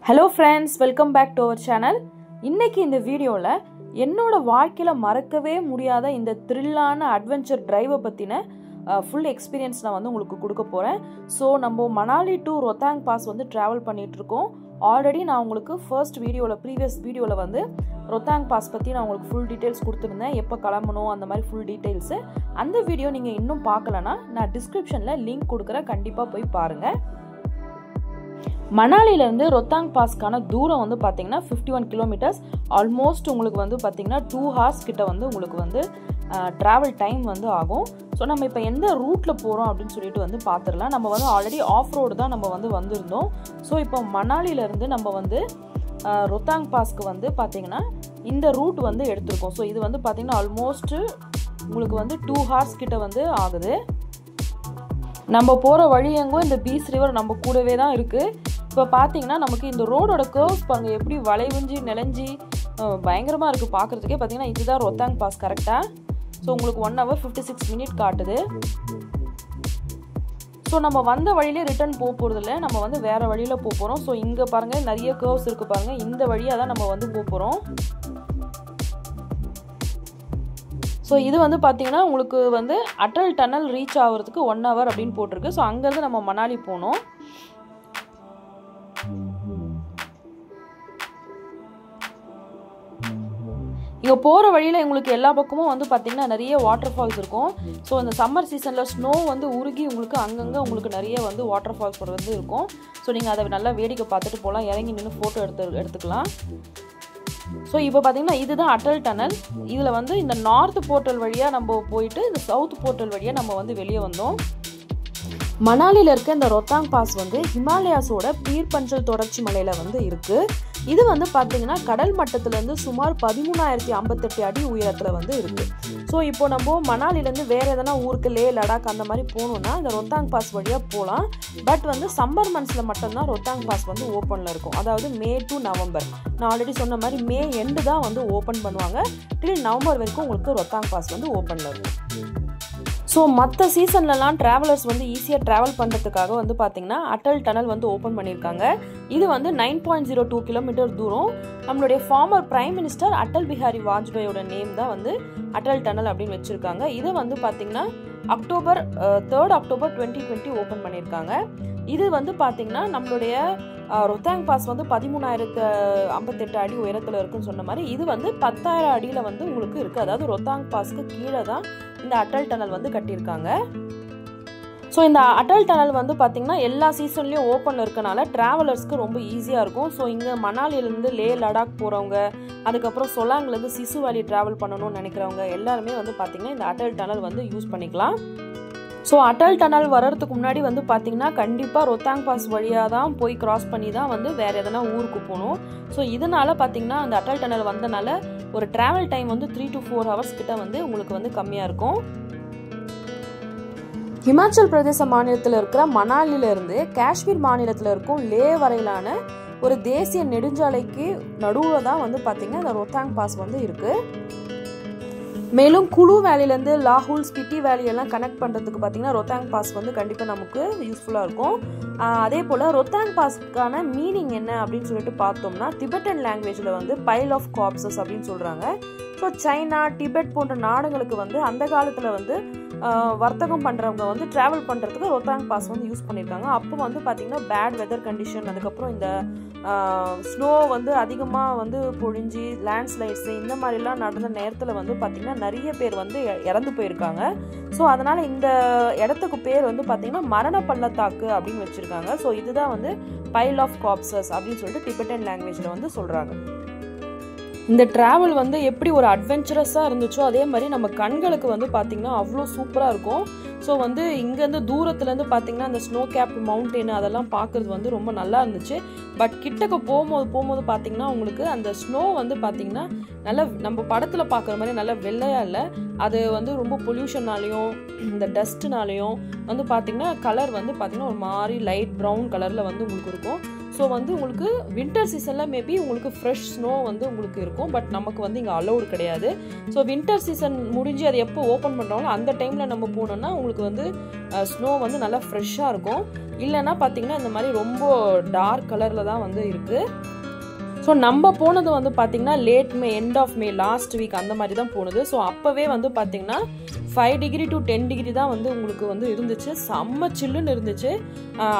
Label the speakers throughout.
Speaker 1: Hello friends, welcome back to our channel. இன்னைக்கு இந்த வீடியோல என்னோட வாழ்க்கையில மறக்கவே முடியாத இந்த த்ரில்லான அட்வென்ச்சர் டிரைவை பத்தின full experience நான் வந்து உங்களுக்கு கொடுக்க போறேன். சோ நம்ம மணாலி டு ரோத்தாங் பாஸ் வந்து டிராவல் பண்ணிட்டு இருக்கோம். ஆல்ரெடி நான் உங்களுக்கு previous வீடியோல வந்து ரோத்தாங் பாஸ் பத்தி நான் உங்களுக்கு full details கொடுத்திருந்தேன். எப்ப கிளம்பணும் அந்த மாதிரி full details. அந்த வீடியோ நீங்க இன்னும் பார்க்கலனா நான் descriptionல லிங்க் கொடுக்கிறேன். கண்டிப்பா போய் பாருங்க. மணாலில இருந்து ரோத்தாங் பாஸ்க்கான தூரம் வந்து பாத்தீங்கன்னா 51 கிலோமீட்டர்ஸ். ஆல்மோஸ்ட் உங்களுக்கு வந்து பாத்தீங்கன்னா 2 hours கிட்ட வந்து உங்களுக்கு வந்து டிராவல் டைம் வந்து ஆகும். சோ நம்ம இப்போ எந்த ரூட்ல போறோம் அப்படினு சொல்லிட்டு வந்து பாத்துறலாம். நம்ம வந்து ஆல்ரெடி ஆஃப் ரோட் தான் நம்ம வந்து வந்திருந்தோம். சோ இப்போ மணாலில இருந்து நம்ம வந்து ரோத்தாங் பாஸ்க்கு வந்து பாத்தீங்கன்னா இந்த ரூட் வந்து எடுத்துறோம். சோ இது வந்து பாத்தீங்கன்னா ஆல்மோஸ்ட் உங்களுக்கு வந்து 2 hours கிட்ட வந்து ஆகுது. நம்ம போற வழி எங்கோ இந்த பீச் ரிவர் நம்ம கூடவே தான் இருக்கு. இப்போ பாத்தீங்கன்னா நமக்கு இந்த ரோடோட கர்வ்ஸ் பாருங்க எப்படி வளைவுஞ்சி நெலஞ்சி பயங்கரமா இருக்கு பார்க்கிறதுக்கே. பாத்தீங்கன்னா இதுதான் ரோத்தாங் பாஸ் கரெக்ட்டா. சோ உங்களுக்கு 1 hour 56 minutes காட்டுது. சோ நம்ம வந்த வழியிலே ரிட்டர்ன் போறது இல்ல, நம்ம வந்து வேற வழியில போறோம். சோ இங்க பாருங்க நிறைய கர்வ்ஸ் இருக்கு பாருங்க. இந்த வழியா தான் நம்ம வந்து போறோம். சோ இது வந்து பாத்தீங்கன்னா உங்களுக்கு வந்து அட்டல் டனல் ரீச் ஆகிறதுக்கு 1 hour அப்படினு போட்டுருக்கு. சோ அங்க இருந்து நம்ம மணாலி போறோம். இங்க போற வழியில உங்களுக்கு எல்லா பக்கமும் வந்து பாத்தீங்கன்னா நிறைய வாட்டர் ஃபால்ஸ் இருக்கும். சோ இந்த சம்மர் சீசன்ல ஸ்னோ வந்து உருகி உங்களுக்கு அங்கங்க உங்களுக்கு நிறைய வந்து வாட்டர் ஃபால்ஸ் வந்து இருக்கும். சோ நீங்க அதை நல்லா வேடிக்கை பார்த்துட்டு போலாம். இறங்கி நின்னு போட்டோ எடுத்துக்கலாம். சோ இப்போ பாத்தீங்கன்னா இதுதான் அட்டல் டனல். இதுல வந்து இந்த நார்த் போர்ட்டல் வழியா நம்ம போயிட்டு இந்த சவுத் போர்ட்டல் வழியா நம்ம வந்து வெளியே வந்தோம். மணாலில இருக்க இந்த ரோத்தாங் பாஸ் வந்து ஹிமாலயாஸோட பீர் பஞ்சல் தொடர்ச்சி மலையில வந்து இருக்கு. இது வந்து பாத்தீங்கன்னா கடல் மட்டத்துல இருந்து சுமார் 13058 அடி உயரத்துல வந்து இருக்கு. சோ இப்போ நம்ம மணாலில இருந்து வேற எதனா ஊருக்கு லே லடாக் அந்த மாதிரி போகணும்னா இந்த ரோத்தாங் பாஸ் வழியா போலாம். பட் வந்து சம்மர் மந்த்ஸ்ல மட்டும் தான் ரோத்தாங் பாஸ் வந்து ஓபன்ல இருக்கும். அதாவது மே டு நவம்பர். நான் ஆல்ரெடி சொன்ன மாதிரி மே எண்ட் தான் வந்து ஓபன் பண்ணுவாங்க. டில் நவம்பர் வரைக்கும் உங்களுக்கு ரோத்தாங் பாஸ் வந்து ஓபன்ல இருக்கும். சோ மத்த சீசன்லலாம் டிராவலர்ஸ் வந்து ஈஸியா டிராவல் பண்றதுக்காக வந்து பாத்தீங்கன்னா அட்டல் டனல் வந்து ஓபன் பண்ணிருக்காங்க. இது வந்து 9.02 கிலோமீட்டர் தூரம். நம்மளுடைய former prime minister Atal Bihari வாஜ்பாயோட நேம் தான் வந்து அட்டல் டனல் அப்படின்னு வச்சிருக்காங்க. இது வந்து பாத்தீங்கன்னா 3rd October 2020 ஓபன் பண்ணிருக்காங்க. இது வந்து பாத்தீங்கன்னா நம்மளுடைய ரோத்தாங் பாஸ் வந்து 13058 அடி உயரத்துல இருக்குன்னு சொன்ன மாதிரி இது வந்து 10,000 அடியில வந்து உங்களுக்கு இருக்கு. அதாவது ரோத்தாங் பாஸ்க்கு கீழே தான் இந்த அட்டல் டனல் வந்து கட்டியிருக்காங்க. ஸோ இந்த அட்டல் டனல் வந்து பார்த்தீங்கன்னா எல்லா சீசன்லேயும் ஓப்பனில் இருக்கனால டிராவலர்ஸ்க்கு ரொம்ப ஈஸியாக இருக்கும். ஸோ இங்கே மணாலியிலேருந்து லே லடாக் போகிறவங்க, அதுக்கப்புறம் சொலாங்லேருந்து சிசு வேலி ட்ராவல் பண்ணணும்னு நினைக்கிறவங்க எல்லாருமே வந்து பார்த்தீங்கன்னா இந்த அட்டல் டனல் வந்து யூஸ் பண்ணிக்கலாம். ஸோ அட்டல் டனல் வர்றதுக்கு முன்னாடி வந்து பார்த்தீங்கன்னா கண்டிப்பாக ரோத்தாங் பாஸ் வழியாக தான் போய் கிராஸ் பண்ணி தான் வந்து வேறு எதனா ஊருக்கு போகணும். ஸோ இதனால பார்த்தீங்கன்னா அந்த அட்டல் டனல் வந்தனால ஒரு டிராவல் டைம் வந்து 3 to 4 hours கிட்ட வந்து உங்களுக்கு வந்து கம்மியாக இருக்கும். ஹிமாச்சல் பிரதேச மாநிலத்தில் இருக்கிற மணாலில இருந்து காஷ்மீர் மாநிலத்தில் இருக்கும் லே வரையிலான ஒரு தேசிய நெடுஞ்சாலைக்கு நடுவில் தான் வந்து பார்த்தீங்கன்னா இந்த ரோத்தாங் பாஸ் வந்து இருக்கு. மேலும் குலு வேலியிலேருந்து லாஹூல் ஸ்பிட்டி வேலியெல்லாம் கனெக்ட் பண்ணுறதுக்கு பார்த்தீங்கன்னா ரோத்தாங் பாஸ் வந்து கண்டிப்பாக நமக்கு யூஸ்ஃபுல்லாக இருக்கும். அதே போல் ரோத்தாங் பாஸ்க்கான மீனிங் என்ன அப்படின்னு சொல்லிட்டு பார்த்தோம்னா திபெட்டன் லாங்குவேஜில் வந்து பைல் ஆஃப் கார்ப்சஸ் அப்படின்னு சொல்கிறாங்க. ஸோ சைனா டிபெட் போன்ற நாடுகளுக்கு வந்து அந்த காலத்தில் வந்து வர்த்தகம் பண்ணுறவங்க வந்து ட்ராவல் பண்ணுறதுக்கு ரோத்தாங் பாஸ் வந்து யூஸ் பண்ணியிருக்காங்க. அப்போ வந்து பார்த்திங்கன்னா பேட் வெதர் கண்டிஷன், அதுக்கப்புறம் இந்த ஸ்னோ வந்து அதிகமாக வந்து பொழிஞ்சி லேண்ட்ஸ்லைட்ஸு இந்த மாதிரிலாம் நடந்த நேரத்தில் வந்து பார்த்திங்கன்னா நிறைய பேர் வந்து இறந்து போயிருக்காங்க. ஸோ அதனால் இந்த இடத்துக்கு பேர் வந்து பார்த்திங்கன்னா மரண பள்ளத்தாக்கு அப்படின்னு வச்சுருக்காங்க. ஸோ இதுதான் வந்து பைல் ஆஃப் கார்ப்சஸ் அப்படின்னு சொல்லிட்டு டிபெட்டன் லாங்குவேஜில் வந்து சொல்கிறாங்க. இந்த டிராவல் வந்து எப்படி ஒரு அட்வென்ச்சரஸாக இருந்துச்சோ அதே மாதிரி நம்ம கண்களுக்கு வந்து பார்த்திங்கன்னா அவ்வளோ சூப்பராக இருக்கும். ஸோ வந்து இங்கேருந்து தூரத்துலேருந்து பார்த்திங்கன்னா அந்த ஸ்னோ கேப் மவுண்டெயின் அதெல்லாம் பார்க்குறது வந்து ரொம்ப நல்லா இருந்துச்சு. பட் கிட்டக்க போகும்போது பார்த்திங்கன்னா உங்களுக்கு அந்த ஸ்னோ வந்து பார்த்திங்கன்னா நல்லா நம்ம படத்தில் பார்க்குற மாதிரி நல்லா வெள்ளையாக இல்லை, அது வந்து ரொம்ப பொல்யூஷன்னாலையும் இந்த டஸ்ட்னாலையும் வந்து பார்த்திங்கன்னா கலர் வந்து பார்த்திங்கன்னா ஒரு மாதிரி லைட் ப்ரௌன் கலரில் வந்து உங்களுக்கு இருக்கும். ஸோ ஸோ வந்து உங்களுக்கு வின்டர் சீசனில் மேபி உங்களுக்கு ஃப்ரெஷ் ஸ்னோ வந்து உங்களுக்கு இருக்கும். பட் நமக்கு வந்து இங்கே அலௌடு கிடையாது. ஸோ வின்டர் சீசன் முடிஞ்சு அது எப்போ ஓப்பன் பண்ணுறாங்களோ அந்த டைமில் நம்ம போனோம்னா உங்களுக்கு வந்து ஸ்னோ வந்து நல்லா ஃப்ரெஷ்ஷாக இருக்கும். இல்லைன்னா பார்த்தீங்கன்னா இந்த மாதிரி ரொம்ப டார்க் கலரில் தான் வந்து இருக்குது. ஸோ நம்ம போனது வந்து பார்த்திங்கன்னா late May, end of May, last week அந்த மாதிரி தான் போனது. ஸோ அப்போவே வந்து பார்த்திங்கன்னா 5 டிகிரி to 10 டிகிரி தான் வந்து உங்களுக்கு வந்து இருந்துச்சு. செம்ம சில்லுன்னு இருந்துச்சு.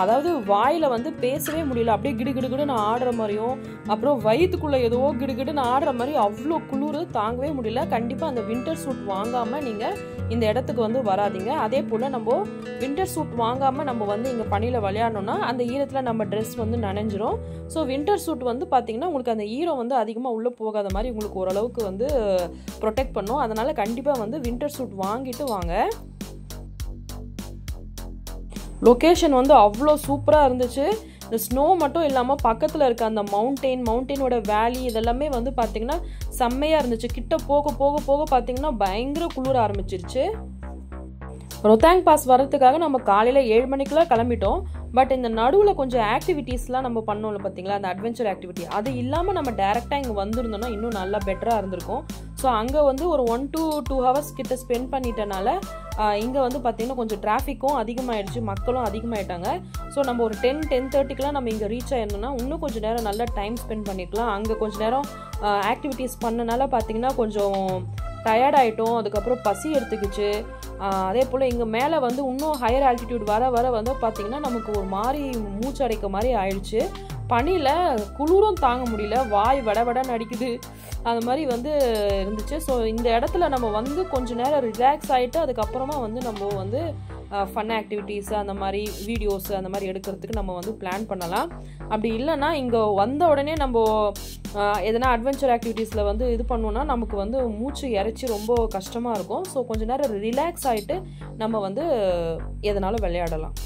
Speaker 1: அதாவது வாயில் வந்து பேசவே முடியல. அப்படியே கிடுகிடுன்னு ஆடுற மாதிரியும், அப்புறம் வயிற்றுக்குள்ளே ஏதோ கிடுகிடுன்னு ஆடுற மாதிரி அவ்வளோ குளிர் தாங்கவே முடியல. கண்டிப்பாக அந்த வின்டர் சூட் வாங்காமல் நீங்கள் இந்த இடத்துக்கு வந்து வராதிங்க. அதே போல் நம்ம வின்டர் சூட் வாங்காமல் நம்ம வந்து இங்கே பனியில் விளையாடணும்னா அந்த ஈரத்தில் நம்ம ட்ரெஸ் வந்து நனைஞ்சிரும். ஸோ வின்டர் சூட் வந்து பார்த்திங்கன்னா உங்களுக்கு அந்த ஈரம் வந்து அதிகமாக உள்ளே போகாத மாதிரி உங்களுக்கு ஓரளவுக்கு வந்து ப்ரொடெக்ட் பண்ணும். அதனால் கண்டிப்பாக வந்து வின்டர் சூட் வாங்கிட்டு வாங்க. லொக்கேஷன் வந்து அவ்வளோ சூப்பராக இருந்துச்சு. இந்த ஸ்னோ மட்டும் இல்லாமல் பக்கத்தில் இருக்க அந்த மவுண்டெயினோட வேலி இதெல்லாமே வந்து பார்த்திங்கன்னா செம்மையாக இருந்துச்சு. கிட்ட போக போக போக பார்த்திங்கன்னா பயங்கர குளிர ஆரம்பிச்சிருச்சு. ரொத்தாங் பாஸ் வர்றதுக்காக நம்ம காலையில் 7 மணிக்கெலாம் கிளம்பிட்டோம். பட் இந்த நடுவில் கொஞ்சம் ஆக்டிவிட்டீஸ்லாம் நம்ம பண்ணோம்ல பார்த்தீங்களா, அந்த அட்வென்ச்சர் ஆக்டிவிட்டி, அது இல்லாமல் நம்ம டேரெக்டாக இங்கே வந்திருந்தோம்னா இன்னும் நல்லா பெட்டராக இருந்திருக்கும். ஸோ அங்கே வந்து ஒரு 1 to 2 hours கிட்ட ஸ்பெண்ட் பண்ணிட்டனால இங்கே வந்து பார்த்திங்கன்னா கொஞ்சம் டிராஃபிக்கும் அதிகமாகிடுச்சு, மக்களும் அதிகமாகிட்டாங்க. ஸோ நம்ம ஒரு 10-10:30க்கெலாம் நம்ம இங்கே ரீச் ஆகிருந்தோம்னா இன்னும் கொஞ்சம் நேரம் நல்லா டைம் ஸ்பெண்ட் பண்ணிக்கலாம். அங்கே கொஞ்சம் நேரம் ஆக்டிவிட்டீஸ் பண்ணனால பார்த்திங்கன்னா கொஞ்சம் டயர்ட் ஆகிட்டோம். அதுக்கப்புறம் பசி எடுத்துக்கிச்சு. அதே போல் இங்கே மேலே வந்து இன்னும் ஹையர் ஆல்டிடியூட் வர வர வந்து பார்த்திங்கன்னா நமக்கு ஒரு மாதிரி மூச்சு அடைக்க மாதிரி ஆயிடுச்சு. பனியில் குளிரும் தாங்க முடியல, வாய் வடவடன்னு அடிக்குது, அது மாதிரி வந்து இருந்துச்சு. ஸோ இந்த இடத்துல நம்ம வந்து கொஞ்சம் நேரம் ரிலாக்ஸ் ஆகிட்டு அதுக்கப்புறமா வந்து நம்ம வந்து ஃபன் ஆக்டிவிட்டீஸ் அந்த மாதிரி வீடியோஸ் அந்த மாதிரி எடுக்கிறதுக்கு நம்ம வந்து பிளான் பண்ணலாம். அப்படி இல்லைன்னா இங்கே வந்த உடனே நம்ம எதனா அட்வென்ச்சர் ஆக்டிவிட்டீஸில் வந்து இது பண்ணோன்னா நமக்கு வந்து மூச்சு இறைச்சி ரொம்ப கஷ்டமாக இருக்கும். ஸோ கொஞ்சம் நேரம் ரிலாக்ஸ் ஆகிட்டு நம்ம வந்து எதனாலும் விளையாடலாம்.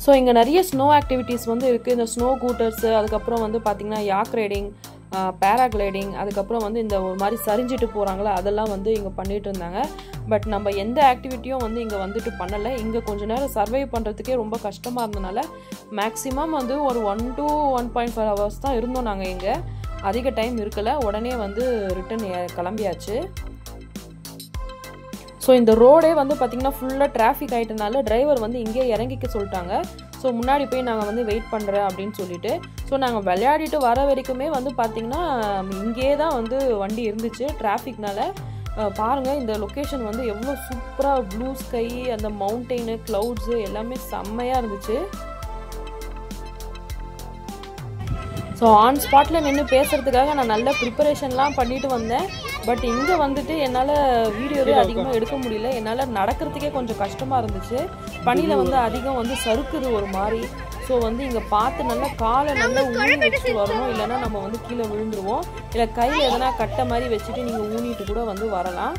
Speaker 1: ஸோ இங்கே நிறைய ஸ்னோ ஆக்டிவிட்டீஸ் வந்து இருக்குது. இந்த ஸ்னோ கூட்டர்ஸு, அதுக்கப்புறம் வந்து பார்த்திங்கன்னா யாக் ரைடிங், பேராகிளைடிங், அதுக்கப்புறம் வந்து இந்த ஒரு மாதிரி சரிஞ்சிட்டு போகிறாங்களா அதெல்லாம் வந்து இங்கே பண்ணிகிட்டு இருந்தாங்க. பட் நம்ம எந்த ஆக்டிவிட்டியும் வந்து இங்கே வந்துட்டு பண்ணலை. இங்கே கொஞ்சம் நேரம் சர்வை பண்ணுறதுக்கே ரொம்ப கஷ்டமாக இருந்தனால மேக்ஸிமம் வந்து ஒரு 1 to 1.5 hours தான் இருந்தோம் நாங்கள். இங்கே அதிக டைம் இருக்கலை, உடனே வந்து ரிட்டன் கிளம்பியாச்சு. ஸோ இந்த ரோடே வந்து பார்த்திங்கன்னா ஃபுல்லாக டிராஃபிக் ஆகிட்டனால டிரைவர் வந்து இங்கே இறங்கிக்க சொல்லிட்டாங்க. ஸோ முன்னாடி போய் நாங்கள் வந்து வெயிட் பண்ணுறேன் அப்படின்னு சொல்லிட்டு. ஸோ நாங்கள் விளையாடிட்டு வர வரைக்குமே வந்து பார்த்திங்கன்னா இங்கே தான் வந்து வண்டி இருந்துச்சு டிராஃபிக்னால. பாருங்கள் இந்த லொக்கேஷன் வந்து எவ்வளோ சூப்பராக, ப்ளூ ஸ்கை, அந்த மவுண்டெயின், க்ளவுட்ஸு எல்லாமே செம்மையாக இருந்துச்சு. ஸோ ஆன் ஸ்பாட்டில் நின்று பேசுகிறதுக்காக நான் நல்ல ப்ரிப்பரேஷன்லாம் பண்ணிட்டு வந்தேன். பட் இங்கே வந்துட்டு என்னால் வீடியோவே அதிகமாக எடுக்க முடியல. என்னால் நடக்கிறதுக்கே கொஞ்சம் கஷ்டமாக இருந்துச்சு. பனியில் வந்து அதிகம் வந்து சறுக்குது ஒரு மாதிரி. ஸோ வந்து இங்கே பார்த்து நல்லா காலை நல்லா ஊனி வச்சுட்டு வரணும், இல்லைன்னா நம்ம வந்து கீழே விழுந்துருவோம். இல்லை கையில் எதனா கட்டை மாதிரி வச்சுட்டு நீங்கள் ஊனிட்டு கூட வந்து வரலாம்.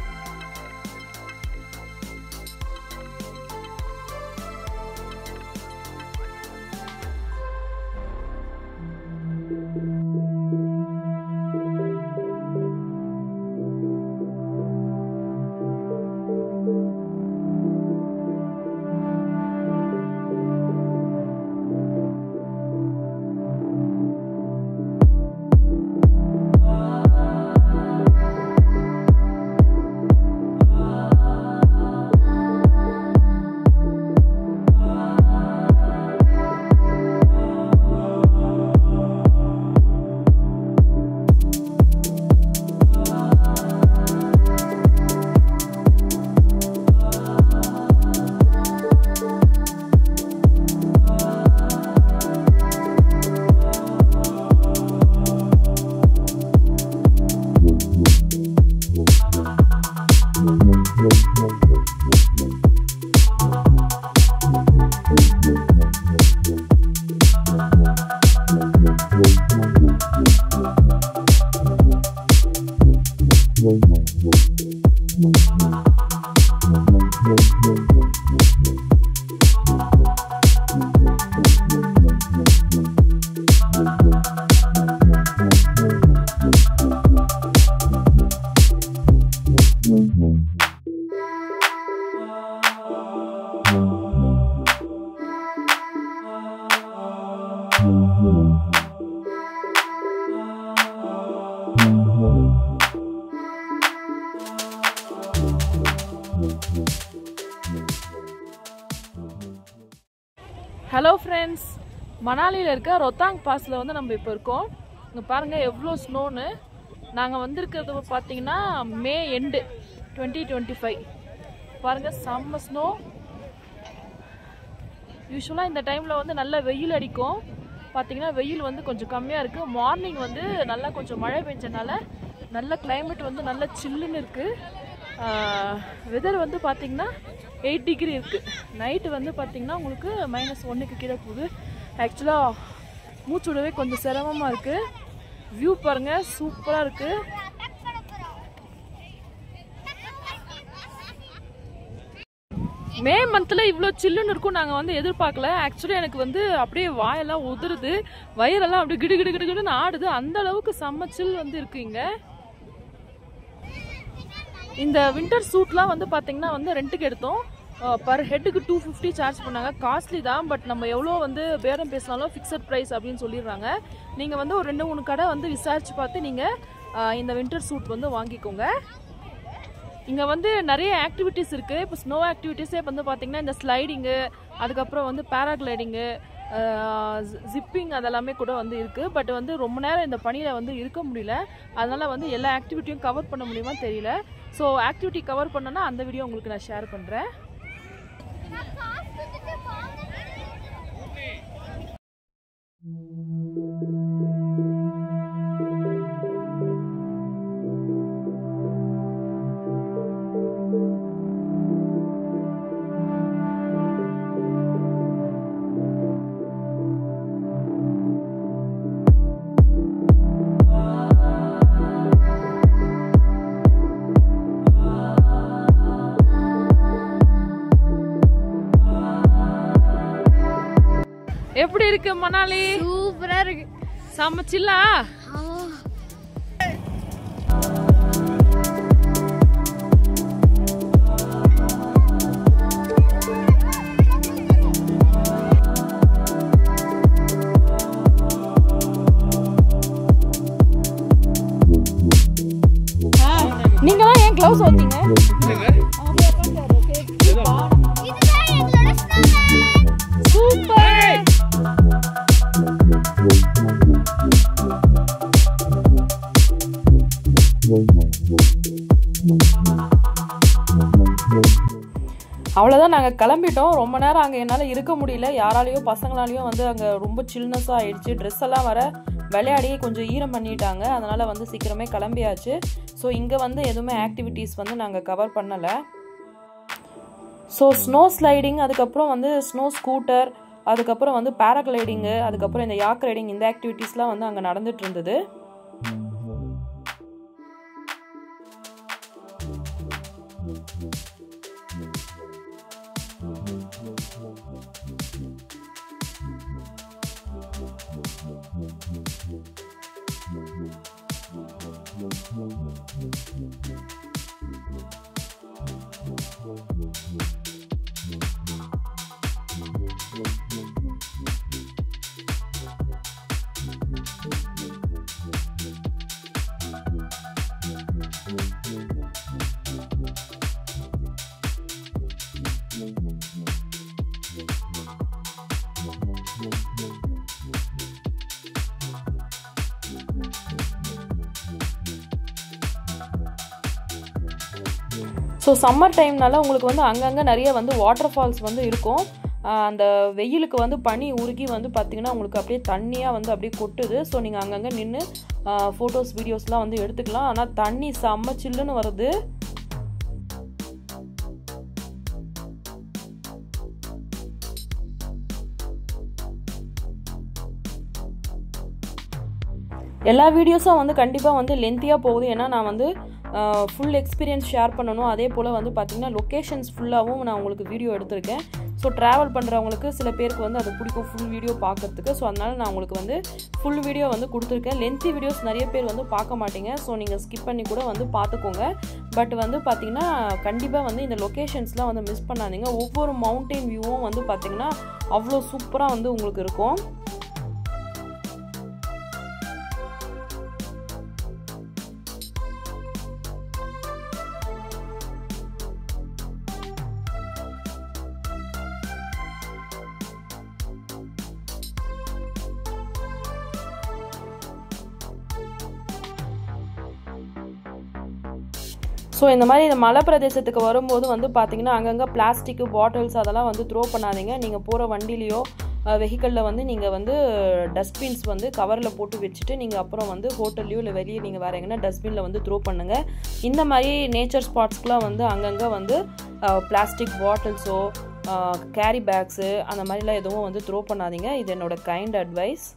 Speaker 1: மணாலியில் இருக்க ரொத்தாங் பாஸில் வந்து நம்ம இப்போ இருக்கோம். இங்கே பாருங்கள் எவ்வளோ ஸ்னோன்னு. நாங்கள் வந்திருக்கிறது பார்த்தீங்கன்னா மே எண்டு 2025. பாருங்கள் செம்ம ஸ்னோ. யூஸ்வலாக இந்த டைமில் வந்து நல்லா வெயில் அடிக்கும். பார்த்தீங்கன்னா வெயில் வந்து கொஞ்சம் கம்மியாக இருக்குது. மார்னிங் வந்து நல்லா கொஞ்சம் மழை பெஞ்சனால நல்ல கிளைமேட் வந்து நல்லா சில்லுன்னு இருக்குது. வெதர் வந்து பார்த்திங்கன்னா 8 டிகிரி இருக்குது. நைட்டு வந்து பார்த்திங்கன்னா உங்களுக்கு -1க்கு கீழே போகுது. ஆக்சுவலாக மூச்சு விடவே கொஞ்சம் சிரமமாக இருக்குது. வியூ பாருங்கள் சூப்பராக இருக்குது. மே மந்தில் இவ்வளோ சில்லுன்னு இருக்கும் நாங்கள் வந்து எதிர்பார்க்கல. ஆக்சுவலி எனக்கு வந்து அப்படியே வாயெல்லாம் உதிருது, வயிறெல்லாம் அப்படியே கிடு கிடு கிடு கிடுன்னு ஆடுது. அந்த அளவுக்கு செம்ம சில் வந்து இருக்கு இங்கே. இந்த வின்டர் சூட்லாம் வந்து பார்த்தீங்கன்னா வந்து ரெண்ட்டுக்கு எடுத்தோம். பர் ஹெட்டுக்கு 250 சார்ஜ் பண்ணாங்க. காஸ்ட்லி தான், பட் நம்ம எவ்வளோ வந்து பேரம் பேசினாலும் ஃபிக்ஸட் ப்ரைஸ் அப்படின்னு சொல்லிடுறாங்க. நீங்கள் வந்து ஒரு 2-3 கடை வந்து விசாரித்து பார்த்து நீங்கள் இந்த வின்டர் சூட் வந்து வாங்கிக்கோங்க. இங்கே வந்து நிறைய ஆக்டிவிட்டீஸ் இருக்குது. இப்போ ஸ்னோ ஆக்டிவிட்டீஸே வந்து பார்த்திங்கன்னா இந்த ஸ்லைடிங்கு, அதுக்கப்புறம் வந்து பேராகிளைடிங்கு, ஜிப்பிங் அதெல்லாமே கூட வந்து இருக்குது. பட் வந்து ரொம்ப நேரம் இந்த பனியில் வந்து இருக்க முடியல. அதனால் வந்து எல்லா ஆக்டிவிட்டியும் கவர் பண்ண முடியுமா தெரியல. ஸோ ஆக்டிவிட்டி கவர் பண்ணனா அந்த வீடியோ உங்களுக்கு நான் ஷேர் பண்ணுறேன். எப்படி இருக்கு மணாலி?
Speaker 2: சூப்பரா இருக்கு.
Speaker 1: சமைச்சில்லா? நீங்களா ஏன் க்ளவுஸ் ஓட்டிங்க? சூப்பர். அவ்வளோதான், நாங்கள் கிளம்பிட்டோம். ரொம்ப நேரம் அங்கே என்னால் இருக்க முடியல. யாராலையும் பசங்களாலையும் வந்து அங்கே ரொம்ப சில்னஸாக ஆகிடுச்சு. ட்ரெஸ் எல்லாம் வர விளையாடி கொஞ்சம் ஈரம் பண்ணிட்டாங்க. அதனால் வந்து சீக்கிரமே கிளம்பியாச்சு. ஸோ இங்கே வந்து எதுவுமே ஆக்டிவிட்டீஸ் வந்து நாங்கள் கவர் பண்ணலை. ஸோ ஸ்னோ ஸ்லைடிங், அதுக்கப்புறம் வந்து ஸ்னோ ஸ்கூட்டர், அதுக்கப்புறம் வந்து பேராகிளைடிங்கு, அதுக்கப்புறம் இந்த யாக் ரைடிங், இந்த ஆக்டிவிட்டீஸ்லாம் வந்து அங்கே நடந்துட்டு இருந்தது. ஸோ சம்மர் டைம்னால உங்களுக்கு வந்து அங்கங்கே நிறைய வந்து வாட்டர் ஃபால்ஸ் வந்து இருக்கும். அந்த வெயிலுக்கு வந்து பனி உருகி வந்து பார்த்திங்கன்னா உங்களுக்கு அப்படியே தண்ணியாக வந்து அப்படியே கொட்டுது. ஸோ நீங்கள் அங்கங்கே நின்று ஃபோட்டோஸ் வீடியோஸ்லாம் வந்து எடுத்துக்கலாம். ஆனால் தண்ணி செம்ம சில்லுன்னு வருது. எல்லா வீடியோஸும் வந்து கண்டிப்பாக வந்து லென்த்தியாக போகுது. ஏன்னா நான் வந்து ஃபுல் எக்ஸ்பீரியன்ஸ் ஷேர் பண்ணணும். அதே போல் வந்து பார்த்திங்கன்னா லொக்கேஷன்ஸ் ஃபுல்லாகவும் நான் உங்களுக்கு வீடியோ எடுத்திருக்கேன். ஸோ ட்ராவல் பண்ணுறவங்களுக்கு சில பேருக்கு வந்து அது பிடிக்கும் ஃபுல் வீடியோ பார்க்குறதுக்கு. ஸோ அதனால் நான் உங்களுக்கு வந்து ஃபுல் வீடியோ வந்து கொடுத்துருக்கேன். லென்த்தி வீடியோஸ் நிறைய பேர் வந்து பார்க்க மாட்டீங்க. ஸோ நீங்கள் ஸ்கிப் பண்ணி கூட வந்து பார்த்துக்கோங்க. பட் வந்து பார்த்திங்கன்னா கண்டிப்பாக வந்து இந்த லொக்கேஷன்ஸ்லாம் வந்து மிஸ் பண்ணாதீங்க. ஒவ்வொரு மவுண்டைன் வியூவும் வந்து பார்த்திங்கன்னா அவ்வளோ சூப்பராக வந்து உங்களுக்கு இருக்கும். ஸோ இந்த மாதிரி இந்த மலை பிரதேசத்துக்கு வரும்போது வந்து பார்த்தீங்கன்னா அங்கங்கே பிளாஸ்டிக்கு பாட்டில்ஸ் அதெல்லாம் வந்து த்ரோ பண்ணாதீங்க. நீங்கள் போகிற வண்டிலேயோ வெஹிக்கிளில் வந்து நீங்கள் வந்து டஸ்ட்பின்ஸ் வந்து கவரில் போட்டு வச்சுட்டு நீங்கள் அப்புறம் வந்து ஹோட்டல்லையோ இல்லை வெளியே நீங்கள் வேறு எங்கன்னா டஸ்ட்பினில் வந்து த்ரோ பண்ணுங்கள். இந்த மாதிரி நேச்சர் ஸ்பாட்ஸ்க்குலாம் வந்து அங்கங்கே வந்து பிளாஸ்டிக் பாட்டில்ஸோ கேரி பேக்ஸு அந்த மாதிரிலாம் எதுவும் வந்து த்ரோ பண்ணாதீங்க. இது என்னோட கைண்ட் அட்வைஸ்.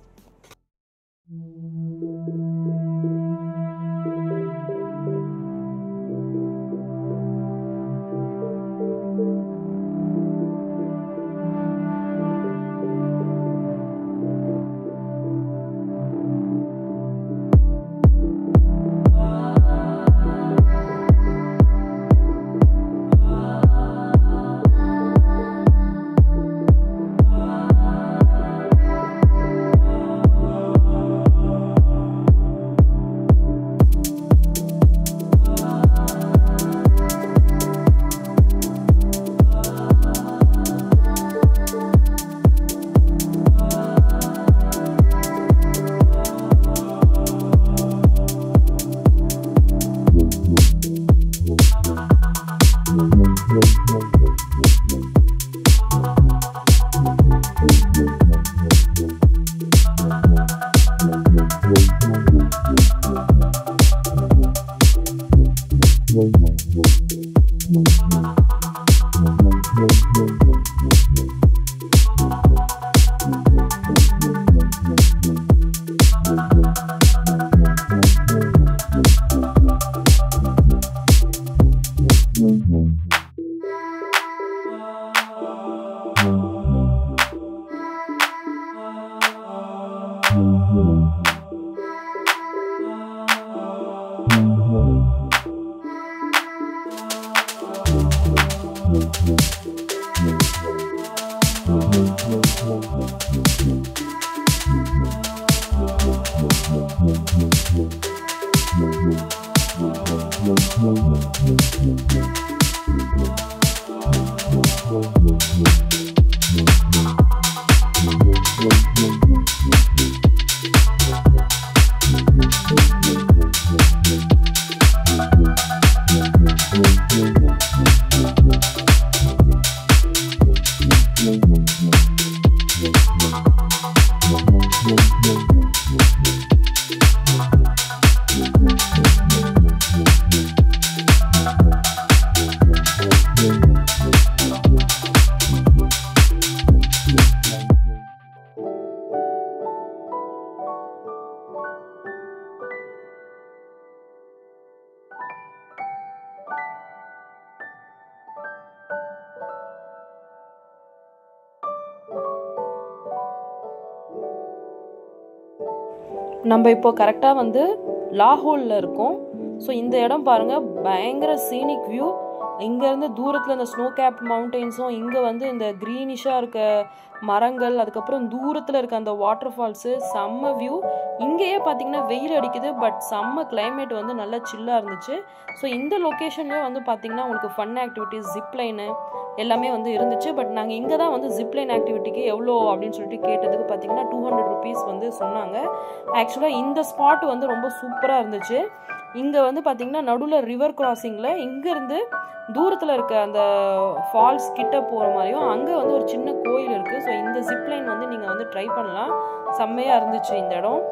Speaker 1: நம்ம இப்போ கரெக்டாக வந்து லாஹோலில் இருக்கோம். ஸோ இந்த இடம் பாருங்கள், பயங்கர சீனிக் வியூ. இங்கேருந்து தூரத்தில் இந்த ஸ்னோ கேப் மவுண்டெயின்ஸும், இங்கே வந்து இந்த க்ரீனிஷாக இருக்க மரங்கள், அதுக்கப்புறம் தூரத்தில் இருக்க அந்த வாட்டர் ஃபால்ஸு, செம்ம வியூ. இங்கேயே பார்த்தீங்கன்னா வெயில் அடிக்குது, பட் செம்ம கிளைமேட் வந்து நல்லா சில்லாக இருந்துச்சு. ஸோ இந்த லொக்கேஷன்லேயே வந்து பார்த்தீங்கன்னா உங்களுக்கு ஃபன் ஆக்டிவிட்டிஸ், ஜிப்லைனு எல்லாமே வந்து இருந்துச்சு. பட் நாங்கள் இங்கே தான் வந்து ஜிப்லைன் ஆக்டிவிட்டிக்கு எவ்வளோ அப்படின்னு சொல்லிட்டு கேட்டதுக்கு பார்த்தீங்கன்னா 200 rupees வந்து சொன்னாங்க. ஆக்சுவலாக இந்த ஸ்பாட் வந்து ரொம்ப சூப்பராக இருந்துச்சு. இங்கே வந்து பார்த்தீங்கன்னா நடுவில் ரிவர் கிராசிங்கில் இங்கேருந்து தூரத்தில் இருக்க அந்த ஃபால்ஸ் கிட்ட போகிற மாதிரியும் அங்கே வந்து ஒரு சின்ன கோயில் இருக்குது. ஸோ இந்த ஜிப்லைன் வந்து நீங்கள் வந்து ட்ரை பண்ணலாம். செம்மையாக இருந்துச்சு இந்த இடம்.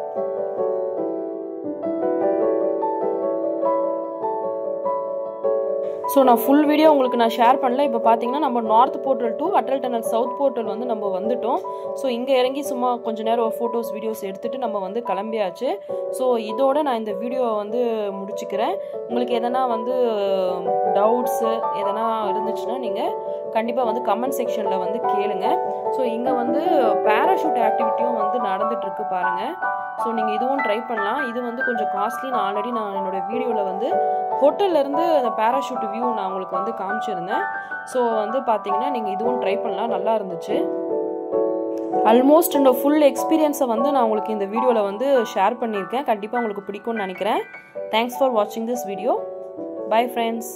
Speaker 1: ஸோ நான் ஃபுல் வீடியோ உங்களுக்கு நான் ஷேர் பண்ணல. இப்போ பார்த்தீங்கன்னா நம்ம north portal to Atal tunnel south portal வந்து நம்ம வந்துட்டோம். ஸோ இங்கே இறங்கி சும்மா கொஞ்சம் நேரம் ஃபோட்டோஸ் வீடியோஸ் எடுத்துகிட்டு நம்ம வந்து கிளம்பியாச்சு. ஸோ இதோட நான் இந்த வீடியோவை வந்து முடிச்சுக்கிறேன். உங்களுக்கு எதனா வந்து டவுட்ஸு எதனா இருந்துச்சுன்னா நீங்கள் கண்டிப்பாக வந்து கமெண்ட் செக்ஷனில் வந்து கேளுங்க. ஸோ இங்கே வந்து பேராஷூட் ஆக்டிவிட்டியும் வந்து நடந்துகிட்ருக்கு பாருங்கள். ஸோ நீங்கள் இதுவும் ட்ரை பண்ணலாம். இது வந்து கொஞ்சம் காஸ்ட்லி. நான் ஆல்ரெடி என்னோடய வீடியோவில் வந்து ஹோட்டல்லேருந்து அந்த பேராஷூட் வியூ நான் உங்களுக்கு வந்து காமிச்சிருந்தேன். ஸோ வந்து பார்த்தீங்கன்னா நீங்கள் இதுவும் ட்ரை பண்ணலாம், நல்லா இருந்துச்சு. ஆல்மோஸ்ட் இந்த ஃபுல் எக்ஸ்பீரியன்ஸை வந்து நான் உங்களுக்கு இந்த வீடியோவில் வந்து ஷேர் பண்ணியிருக்கேன். கண்டிப்பாக உங்களுக்கு பிடிக்கும்னு நினைக்கிறேன். தேங்க்ஸ் ஃபார் வாட்சிங் திஸ் வீடியோ. Bye friends.